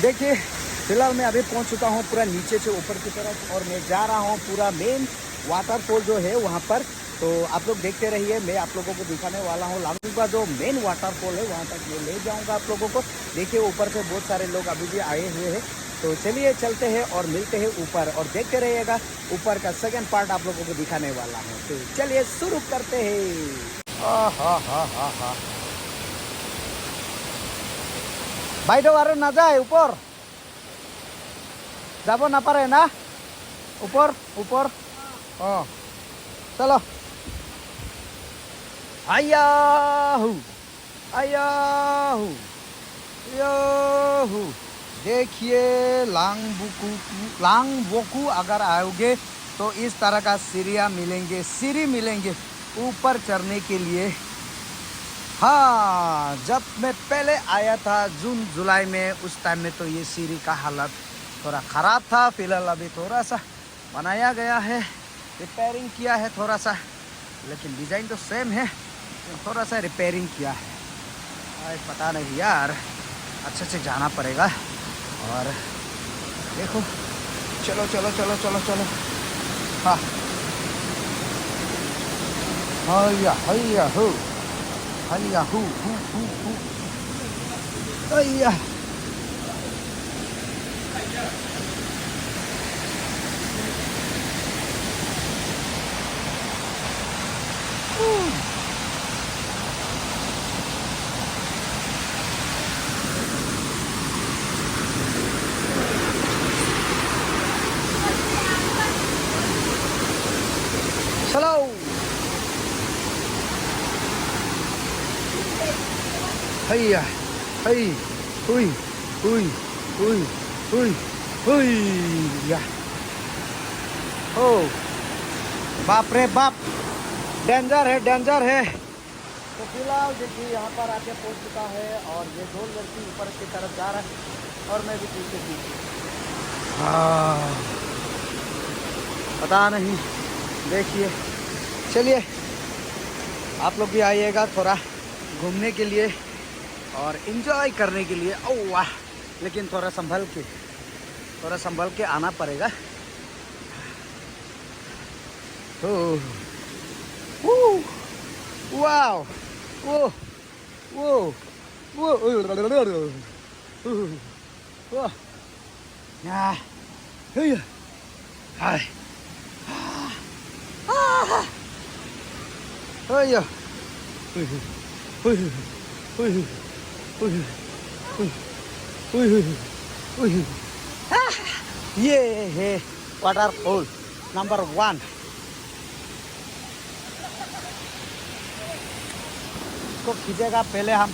देखिए फिलहाल मैं अभी पहुंच चुका हूं पूरा नीचे से ऊपर की तरफ और मैं जा रहा हूं पूरा मेन वाटरफॉल जो है वहां पर। तो आप लोग देखते रहिए, मैं आप लोगों को दिखाने वाला हूं लांगबुक का जो मेन वाटरफॉल है वहां तक मैं ले जाऊंगा आप लोगों को। देखिए ऊपर से बहुत सारे लोग अभी भी आए हुए हैं, तो चलिए चलते हैं और मिलते हैं ऊपर और देखते रहिएगा। ऊपर का सेकंड पार्ट आप लोगों को दिखाने वाला हूँ, तो चलिए शुरू करते हैं। বাইদেউ আৰু নাযায় ওপৰ যাব নাপাৰে না ওপৰ ওপৰ অঁ চলো আয়াহু आयाहू याहू। देखिए लांगबोकू अगर आओगे तो इस तरह का सीढ़ी मिलेंगे ऊपर चढ़ने के लिए। हाँ, जब मैं पहले आया था जून जुलाई में, उस टाइम में तो ये सीढ़ी का हालत थोड़ा ख़राब था। फिलहाल अभी थोड़ा सा बनाया गया है, रिपेयरिंग किया है थोड़ा सा, लेकिन डिज़ाइन तो सेम है, थोड़ा सा रिपेयरिंग किया है। पता नहीं यार, अच्छे से जाना पड़ेगा। और देखो चलो चलो चलो चलो चलो। हाँ हैया हैया हो हैया हु हैया। चलो हैया hey हुई हुई हुई हुई हुई या हो। बाप रे बाप, डेंजर है डेंजर है। तो फिलहाल देखिए यहाँ पर आके पहुँच चुका है और ये दो लड़की ऊपर की तरफ जा रहा है और मैं भी पीछे पीछे। हाँ पता नहीं, देखिए चलिए आप लोग भी आइएगा थोड़ा घूमने के लिए और इन्जॉय करने के लिए। ओ वाह, लेकिन थोड़ा संभल के आना पड़ेगा। वाओ वो वो वो वो हाय ये है वाटरफॉल नंबर 1। इसको खींचेगा पहले हम।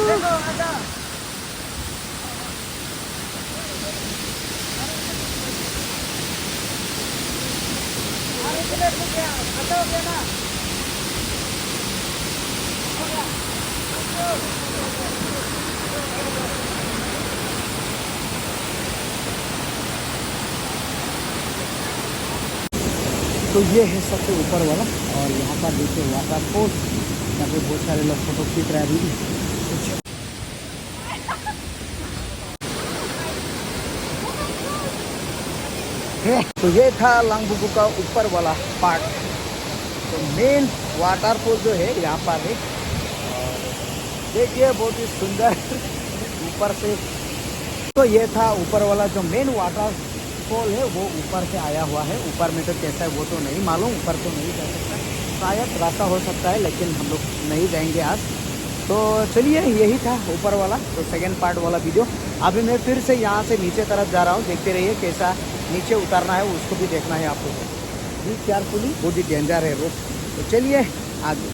देखो आजा। हो गया ना, तो ये है सबसे ऊपर वाला। और यहाँ पर देखिए वाटरफॉल, यहाँ पे बहुत सारे लोग फोटो खींच रहे हैं अभी भी। तो ये था लांगबुकू का ऊपर वाला पार्ट। तो मेन वाटरफॉल जो है यहाँ पर है, देखिए बहुत ही सुंदर ऊपर से। तो ये था ऊपर वाला जो मेन वाटरफॉल है, वो ऊपर से आया हुआ है। ऊपर में तो कैसा है वो तो नहीं मालूम, ऊपर तो नहीं जा सकता, शायद रास्ता हो सकता है, लेकिन हम लोग नहीं जाएंगे आज। तो चलिए यही था ऊपर वाला, तो सेकेंड पार्ट वाला वीडियो। अभी मैं फिर से यहाँ से नीचे तरफ जा रहा हूँ, देखते रहिए कैसा नीचे उतरना है, उसको भी देखना है आपको। बी केयरफुली, बहुत ही डेंजर है वो। तो चलिए आगे।